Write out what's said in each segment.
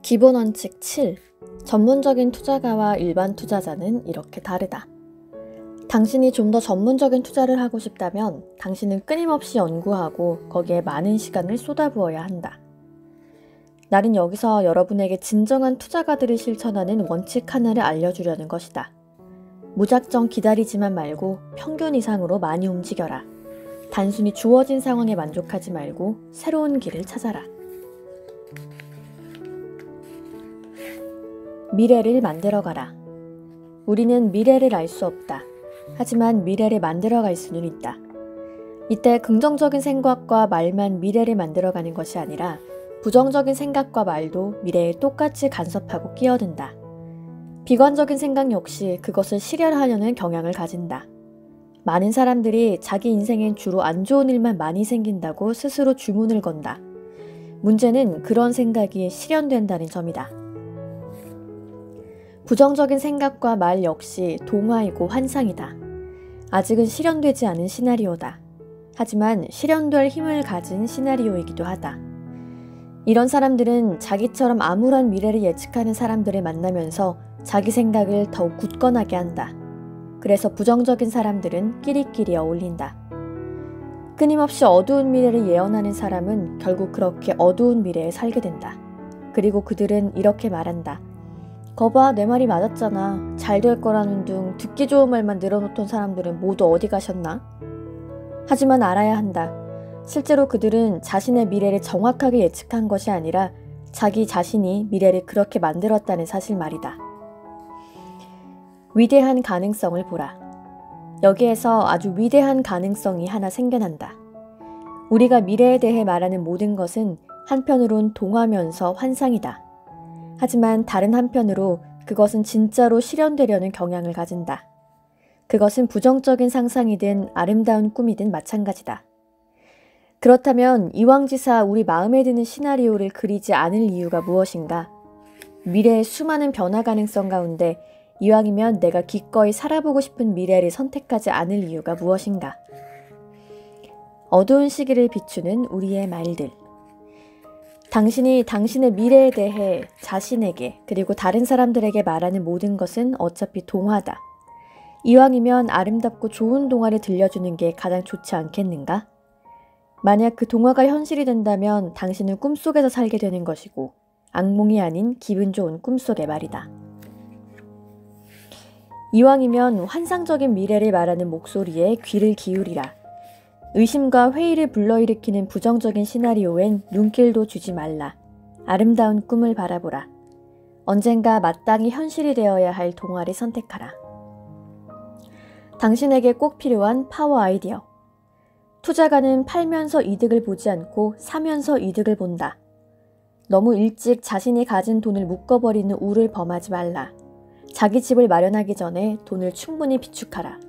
기본 원칙 7. 전문적인 투자가와 일반 투자자는 이렇게 다르다. 당신이 좀 더 전문적인 투자를 하고 싶다면 당신은 끊임없이 연구하고 거기에 많은 시간을 쏟아부어야 한다. 나는 여기서 여러분에게 진정한 투자가들이 실천하는 원칙 하나를 알려주려는 것이다. 무작정 기다리지만 말고 평균 이상으로 많이 움직여라. 단순히 주어진 상황에 만족하지 말고 새로운 길을 찾아라. 미래를 만들어가라. 우리는 미래를 알 수 없다. 하지만 미래를 만들어갈 수는 있다. 이때 긍정적인 생각과 말만 미래를 만들어가는 것이 아니라 부정적인 생각과 말도 미래에 똑같이 간섭하고 끼어든다. 비관적인 생각 역시 그것을 실현하려는 경향을 가진다. 많은 사람들이 자기 인생엔 주로 안 좋은 일만 많이 생긴다고 스스로 주문을 건다. 문제는 그런 생각이 실현된다는 점이다. 부정적인 생각과 말 역시 동화이고 환상이다. 아직은 실현되지 않은 시나리오다. 하지만 실현될 힘을 가진 시나리오이기도 하다. 이런 사람들은 자기처럼 암울한 미래를 예측하는 사람들을 만나면서 자기 생각을 더욱 굳건하게 한다. 그래서 부정적인 사람들은 끼리끼리 어울린다. 끊임없이 어두운 미래를 예언하는 사람은 결국 그렇게 어두운 미래에 살게 된다. 그리고 그들은 이렇게 말한다. 거봐, 내 말이 맞았잖아. 잘 될 거라는 둥 듣기 좋은 말만 늘어놓던 사람들은 모두 어디 가셨나? 하지만 알아야 한다. 실제로 그들은 자신의 미래를 정확하게 예측한 것이 아니라 자기 자신이 미래를 그렇게 만들었다는 사실 말이다. 위대한 가능성을 보라. 여기에서 아주 위대한 가능성이 하나 생겨난다. 우리가 미래에 대해 말하는 모든 것은 한편으론 동화면서 환상이다. 하지만 다른 한편으로 그것은 진짜로 실현되려는 경향을 가진다. 그것은 부정적인 상상이든 아름다운 꿈이든 마찬가지다. 그렇다면 이왕지사 우리 마음에 드는 시나리오를 그리지 않을 이유가 무엇인가? 미래의 수많은 변화 가능성 가운데 이왕이면 내가 기꺼이 살아보고 싶은 미래를 선택하지 않을 이유가 무엇인가? 어두운 시기를 비추는 우리의 말들. 당신이 당신의 미래에 대해 자신에게 그리고 다른 사람들에게 말하는 모든 것은 어차피 동화다. 이왕이면 아름답고 좋은 동화를 들려주는 게 가장 좋지 않겠는가? 만약 그 동화가 현실이 된다면 당신은 꿈속에서 살게 되는 것이고 악몽이 아닌 기분 좋은 꿈속의 말이다. 이왕이면 환상적인 미래를 말하는 목소리에 귀를 기울이라. 의심과 회의를 불러일으키는 부정적인 시나리오엔 눈길도 주지 말라. 아름다운 꿈을 바라보라. 언젠가 마땅히 현실이 되어야 할 동화를 선택하라. 당신에게 꼭 필요한 파워 아이디어. 투자가는 팔면서 이득을 보지 않고 사면서 이득을 본다. 너무 일찍 자신이 가진 돈을 묶어버리는 우를 범하지 말라. 자기 집을 마련하기 전에 돈을 충분히 비축하라.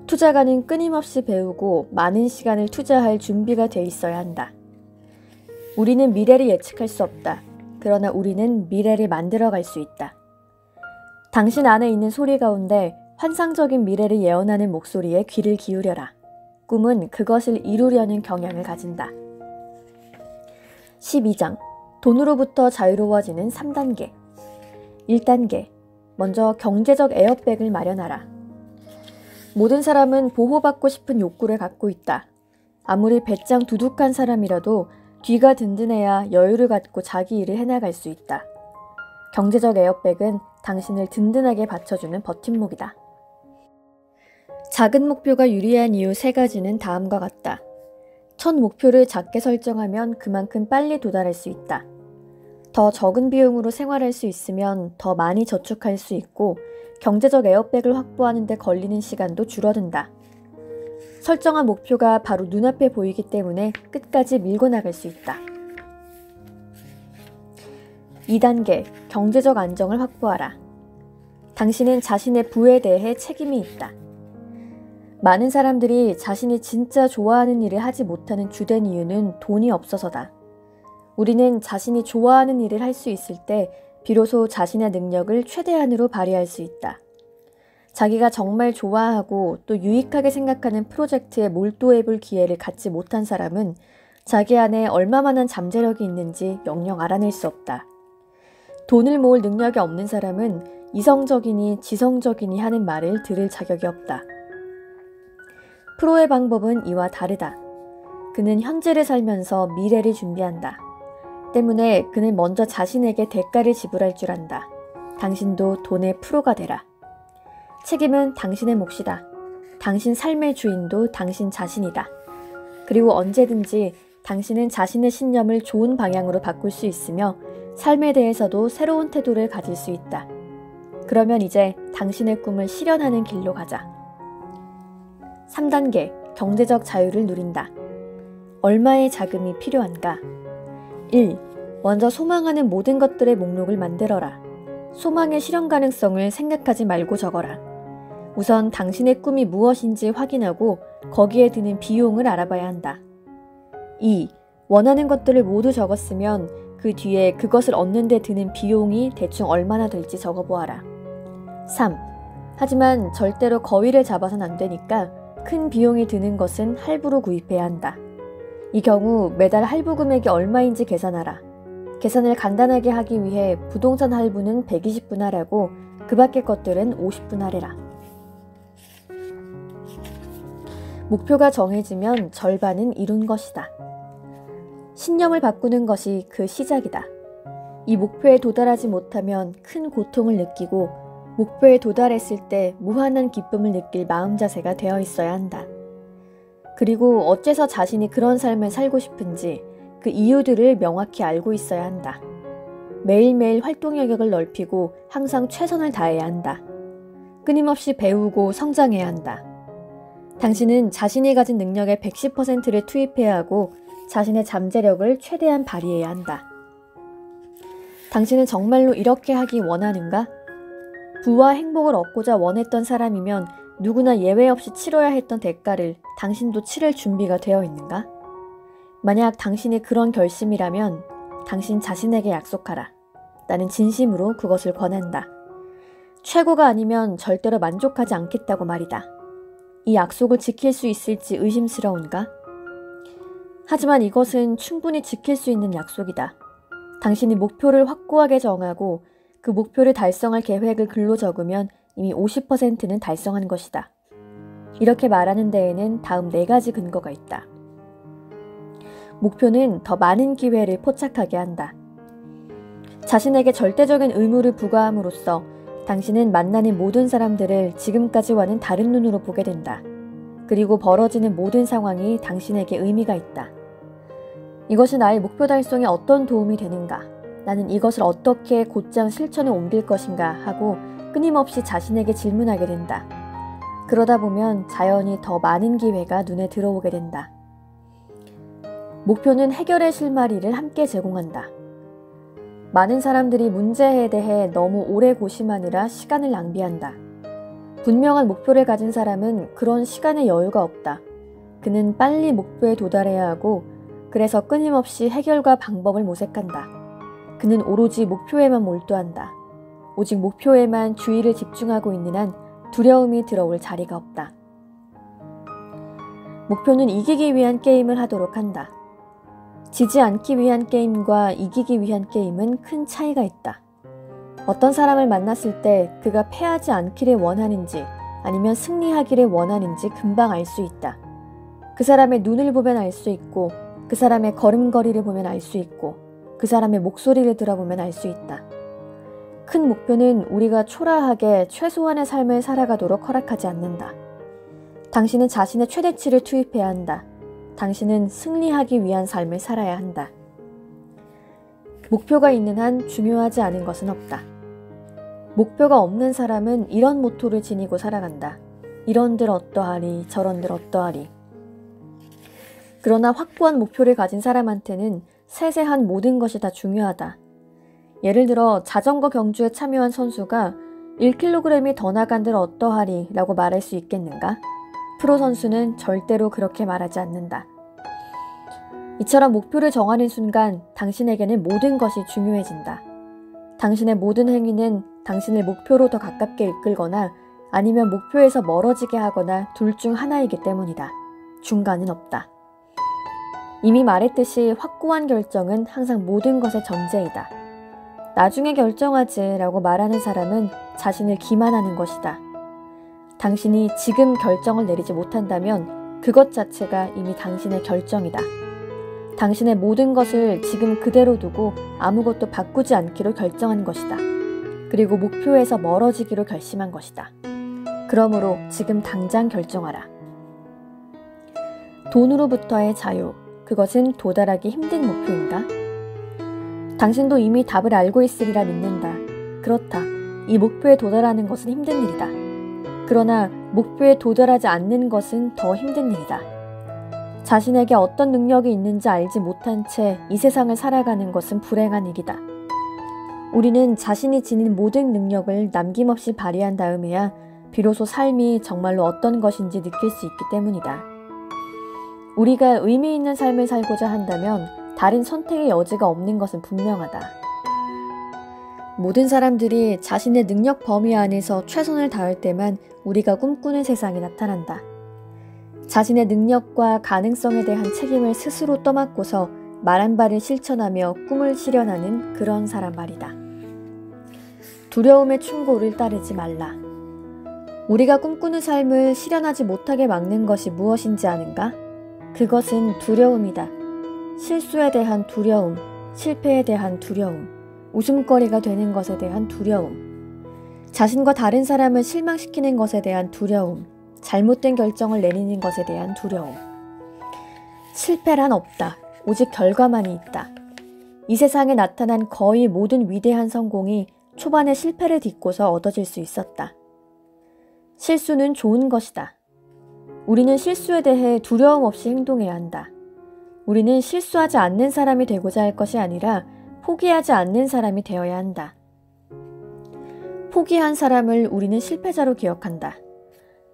투자가는 끊임없이 배우고 많은 시간을 투자할 준비가 돼 있어야 한다. 우리는 미래를 예측할 수 없다. 그러나 우리는 미래를 만들어갈 수 있다. 당신 안에 있는 소리 가운데 환상적인 미래를 예언하는 목소리에 귀를 기울여라. 꿈은 그것을 이루려는 경향을 가진다. 12장. 돈으로부터 자유로워지는 3단계. 1단계. 먼저 경제적 에어백을 마련하라. 모든 사람은 보호받고 싶은 욕구를 갖고 있다. 아무리 배짱 두둑한 사람이라도 뒤가 든든해야 여유를 갖고 자기 일을 해나갈 수 있다. 경제적 에어백은 당신을 든든하게 받쳐주는 버팀목이다. 작은 목표가 유리한 이유 3가지는 다음과 같다. 첫 목표를 작게 설정하면 그만큼 빨리 도달할 수 있다. 더 적은 비용으로 생활할 수 있으면 더 많이 저축할 수 있고 경제적 에어백을 확보하는 데 걸리는 시간도 줄어든다. 설정한 목표가 바로 눈앞에 보이기 때문에 끝까지 밀고 나갈 수 있다. 2단계, 경제적 안정을 확보하라. 당신은 자신의 부에 대해 책임이 있다. 많은 사람들이 자신이 진짜 좋아하는 일을 하지 못하는 주된 이유는 돈이 없어서다. 우리는 자신이 좋아하는 일을 할 수 있을 때 비로소 자신의 능력을 최대한으로 발휘할 수 있다. 자기가 정말 좋아하고 또 유익하게 생각하는 프로젝트에 몰두해볼 기회를 갖지 못한 사람은 자기 안에 얼마만한 잠재력이 있는지 영영 알아낼 수 없다. 돈을 모을 능력이 없는 사람은 이성적이니 지성적이니 하는 말을 들을 자격이 없다. 프로의 방법은 이와 다르다. 그는 현재를 살면서 미래를 준비한다. 때문에 그는 먼저 자신에게 대가를 지불할 줄 안다. 당신도 돈의 프로가 되라. 책임은 당신의 몫이다. 당신 삶의 주인도 당신 자신이다. 그리고 언제든지 당신은 자신의 신념을 좋은 방향으로 바꿀 수 있으며 삶에 대해서도 새로운 태도를 가질 수 있다. 그러면 이제 당신의 꿈을 실현하는 길로 가자. 3단계, 경제적 자유를 누린다. 얼마의 자금이 필요한가? 1. 먼저 소망하는 모든 것들의 목록을 만들어라. 소망의 실현 가능성을 생각하지 말고 적어라. 우선 당신의 꿈이 무엇인지 확인하고 거기에 드는 비용을 알아봐야 한다. 2. 원하는 것들을 모두 적었으면 그 뒤에 그것을 얻는 데 드는 비용이 대충 얼마나 될지 적어보아라. 3. 하지만 절대로 거위를 잡아선 안 되니까 큰 비용이 드는 것은 할부로 구입해야 한다. 이 경우 매달 할부 금액이 얼마인지 계산하라. 계산을 간단하게 하기 위해 부동산 할부는 120분 하라고 그 밖의 것들은 50분 하래라. 목표가 정해지면 절반은 이룬 것이다. 신념을 바꾸는 것이 그 시작이다. 이 목표에 도달하지 못하면 큰 고통을 느끼고 목표에 도달했을 때 무한한 기쁨을 느낄 마음 자세가 되어 있어야 한다. 그리고 어째서 자신이 그런 삶을 살고 싶은지 그 이유들을 명확히 알고 있어야 한다. 매일매일 활동 영역을 넓히고 항상 최선을 다해야 한다. 끊임없이 배우고 성장해야 한다. 당신은 자신이 가진 능력의 110%를 투입해야 하고 자신의 잠재력을 최대한 발휘해야 한다. 당신은 정말로 이렇게 하기 원하는가? 부와 행복을 얻고자 원했던 사람이면 누구나 예외 없이 치러야 했던 대가를 당신도 치를 준비가 되어 있는가? 만약 당신이 그런 결심이라면 당신 자신에게 약속하라. 나는 진심으로 그것을 권한다. 최고가 아니면 절대로 만족하지 않겠다고 말이다. 이 약속을 지킬 수 있을지 의심스러운가? 하지만 이것은 충분히 지킬 수 있는 약속이다. 당신이 목표를 확고하게 정하고 그 목표를 달성할 계획을 글로 적으면 이미 50%는 달성한 것이다. 이렇게 말하는 데에는 다음 4가지 근거가 있다. 목표는 더 많은 기회를 포착하게 한다. 자신에게 절대적인 의무를 부과함으로써 당신은 만나는 모든 사람들을 지금까지와는 다른 눈으로 보게 된다. 그리고 벌어지는 모든 상황이 당신에게 의미가 있다. 이것이 나의 목표 달성에 어떤 도움이 되는가? 나는 이것을 어떻게 곧장 실천에 옮길 것인가? 하고 끊임없이 자신에게 질문하게 된다. 그러다 보면 자연히 더 많은 기회가 눈에 들어오게 된다. 목표는 해결의 실마리를 함께 제공한다. 많은 사람들이 문제에 대해 너무 오래 고심하느라 시간을 낭비한다. 분명한 목표를 가진 사람은 그런 시간의 여유가 없다. 그는 빨리 목표에 도달해야 하고 그래서 끊임없이 해결과 방법을 모색한다. 그는 오로지 목표에만 몰두한다. 오직 목표에만 주의를 집중하고 있는 한 두려움이 들어올 자리가 없다. 목표는 이기기 위한 게임을 하도록 한다. 지지 않기 위한 게임과 이기기 위한 게임은 큰 차이가 있다. 어떤 사람을 만났을 때 그가 패하지 않기를 원하는지 아니면 승리하기를 원하는지 금방 알 수 있다. 그 사람의 눈을 보면 알 수 있고 그 사람의 걸음걸이를 보면 알 수 있고 그 사람의 목소리를 들어보면 알 수 있다. 큰 목표는 우리가 초라하게 최소한의 삶을 살아가도록 허락하지 않는다. 당신은 자신의 최대치를 투입해야 한다. 당신은 승리하기 위한 삶을 살아야 한다. 목표가 있는 한 중요하지 않은 것은 없다. 목표가 없는 사람은 이런 모토를 지니고 살아간다. 이런들 어떠하리 저런들 어떠하리. 그러나 확고한 목표를 가진 사람한테는 세세한 모든 것이 다 중요하다. 예를 들어 자전거 경주에 참여한 선수가 1kg이 더 나간들 어떠하리 라고 말할 수 있겠는가? 프로 선수는 절대로 그렇게 말하지 않는다. 이처럼 목표를 정하는 순간 당신에게는 모든 것이 중요해진다. 당신의 모든 행위는 당신을 목표로 더 가깝게 이끌거나 아니면 목표에서 멀어지게 하거나 둘 중 하나이기 때문이다. 중간은 없다. 이미 말했듯이 확고한 결정은 항상 모든 것의 전제이다. 나중에 결정하지 라고 말하는 사람은 자신을 기만하는 것이다. 당신이 지금 결정을 내리지 못한다면 그것 자체가 이미 당신의 결정이다. 당신의 모든 것을 지금 그대로 두고 아무것도 바꾸지 않기로 결정한 것이다. 그리고 목표에서 멀어지기로 결심한 것이다. 그러므로 지금 당장 결정하라. 돈으로부터의 자유, 그것은 도달하기 힘든 목표인가? 당신도 이미 답을 알고 있으리라 믿는다. 그렇다. 이 목표에 도달하는 것은 힘든 일이다. 그러나 목표에 도달하지 않는 것은 더 힘든 일이다. 자신에게 어떤 능력이 있는지 알지 못한 채 이 세상을 살아가는 것은 불행한 일이다. 우리는 자신이 지닌 모든 능력을 남김없이 발휘한 다음에야 비로소 삶이 정말로 어떤 것인지 느낄 수 있기 때문이다. 우리가 의미 있는 삶을 살고자 한다면 다른 선택의 여지가 없는 것은 분명하다. 모든 사람들이 자신의 능력 범위 안에서 최선을 다할 때만 우리가 꿈꾸는 세상이 나타난다. 자신의 능력과 가능성에 대한 책임을 스스로 떠맡고서 말한 바를 실천하며 꿈을 실현하는 그런 사람 말이다. 두려움의 충고를 따르지 말라. 우리가 꿈꾸는 삶을 실현하지 못하게 막는 것이 무엇인지 아는가? 그것은 두려움이다. 실수에 대한 두려움, 실패에 대한 두려움, 웃음거리가 되는 것에 대한 두려움, 자신과 다른 사람을 실망시키는 것에 대한 두려움, 잘못된 결정을 내리는 것에 대한 두려움. 실패란 없다. 오직 결과만이 있다. 이 세상에 나타난 거의 모든 위대한 성공이 초반의 실패를 딛고서 얻어질 수 있었다. 실수는 좋은 것이다. 우리는 실수에 대해 두려움 없이 행동해야 한다. 우리는 실수하지 않는 사람이 되고자 할 것이 아니라 포기하지 않는 사람이 되어야 한다. 포기한 사람을 우리는 실패자로 기억한다.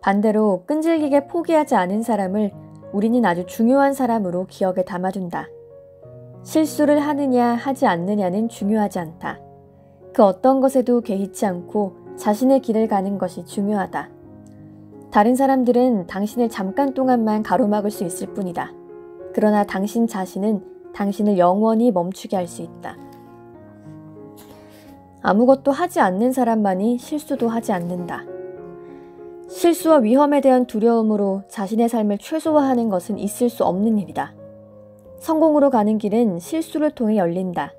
반대로 끈질기게 포기하지 않은 사람을 우리는 아주 중요한 사람으로 기억에 담아둔다. 실수를 하느냐 하지 않느냐는 중요하지 않다. 그 어떤 것에도 개의치 않고 자신의 길을 가는 것이 중요하다. 다른 사람들은 당신을 잠깐 동안만 가로막을 수 있을 뿐이다. 그러나 당신 자신은 당신을 영원히 멈추게 할 수 있다. 아무것도 하지 않는 사람만이 실수도 하지 않는다. 실수와 위험에 대한 두려움으로 자신의 삶을 최소화하는 것은 있을 수 없는 일이다. 성공으로 가는 길은 실수를 통해 열린다.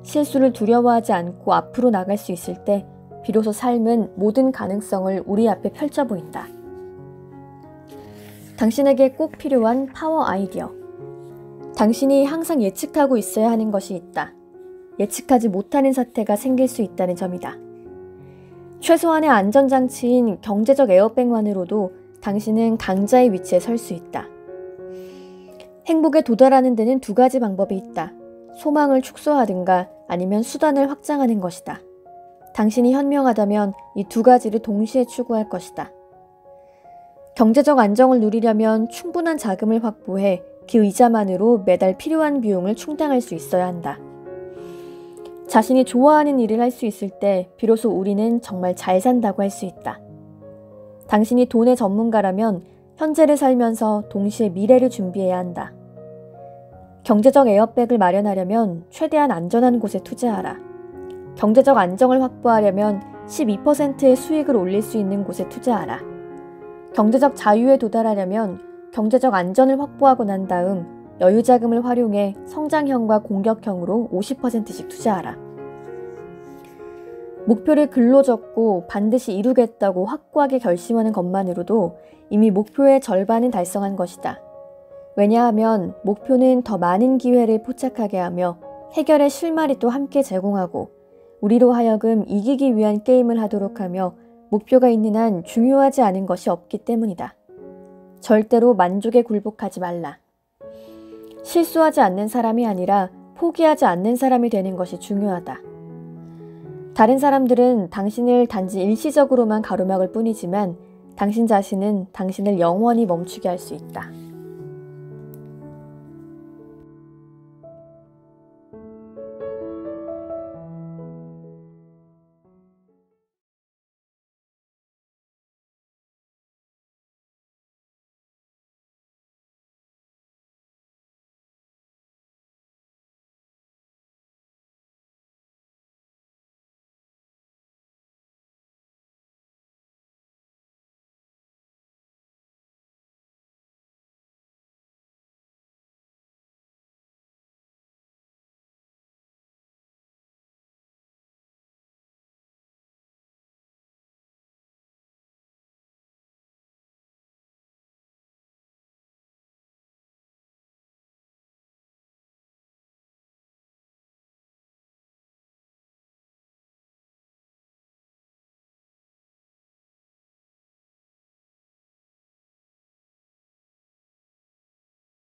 실수를 두려워하지 않고 앞으로 나갈 수 있을 때 비로소 삶은 모든 가능성을 우리 앞에 펼쳐 보인다. 당신에게 꼭 필요한 파워 아이디어. 당신이 항상 예측하고 있어야 하는 것이 있다. 예측하지 못하는 사태가 생길 수 있다는 점이다. 최소한의 안전장치인 경제적 에어백만으로도 당신은 강자의 위치에 설 수 있다. 행복에 도달하는 데는 두 가지 방법이 있다. 소망을 축소하든가 아니면 수단을 확장하는 것이다. 당신이 현명하다면 이 두 가지를 동시에 추구할 것이다. 경제적 안정을 누리려면 충분한 자금을 확보해 그 이자만으로 매달 필요한 비용을 충당할 수 있어야 한다. 자신이 좋아하는 일을 할 수 있을 때 비로소 우리는 정말 잘 산다고 할 수 있다. 당신이 돈의 전문가라면 현재를 살면서 동시에 미래를 준비해야 한다. 경제적 에어백을 마련하려면 최대한 안전한 곳에 투자하라. 경제적 안정을 확보하려면 12%의 수익을 올릴 수 있는 곳에 투자하라. 경제적 자유에 도달하려면 경제적 안전을 확보하고 난 다음 여유자금을 활용해 성장형과 공격형으로 50%씩 투자하라. 목표를 글로 적고 반드시 이루겠다고 확고하게 결심하는 것만으로도 이미 목표의 절반은 달성한 것이다. 왜냐하면 목표는 더 많은 기회를 포착하게 하며 해결의 실마리도 함께 제공하고 우리로 하여금 이기기 위한 게임을 하도록 하며 목표가 있는 한 중요하지 않은 것이 없기 때문이다. 절대로 만족에 굴복하지 말라. 실수하지 않는 사람이 아니라 포기하지 않는 사람이 되는 것이 중요하다. 다른 사람들은 당신을 단지 일시적으로만 가로막을 뿐이지만 당신 자신은 당신을 영원히 멈추게 할 수 있다.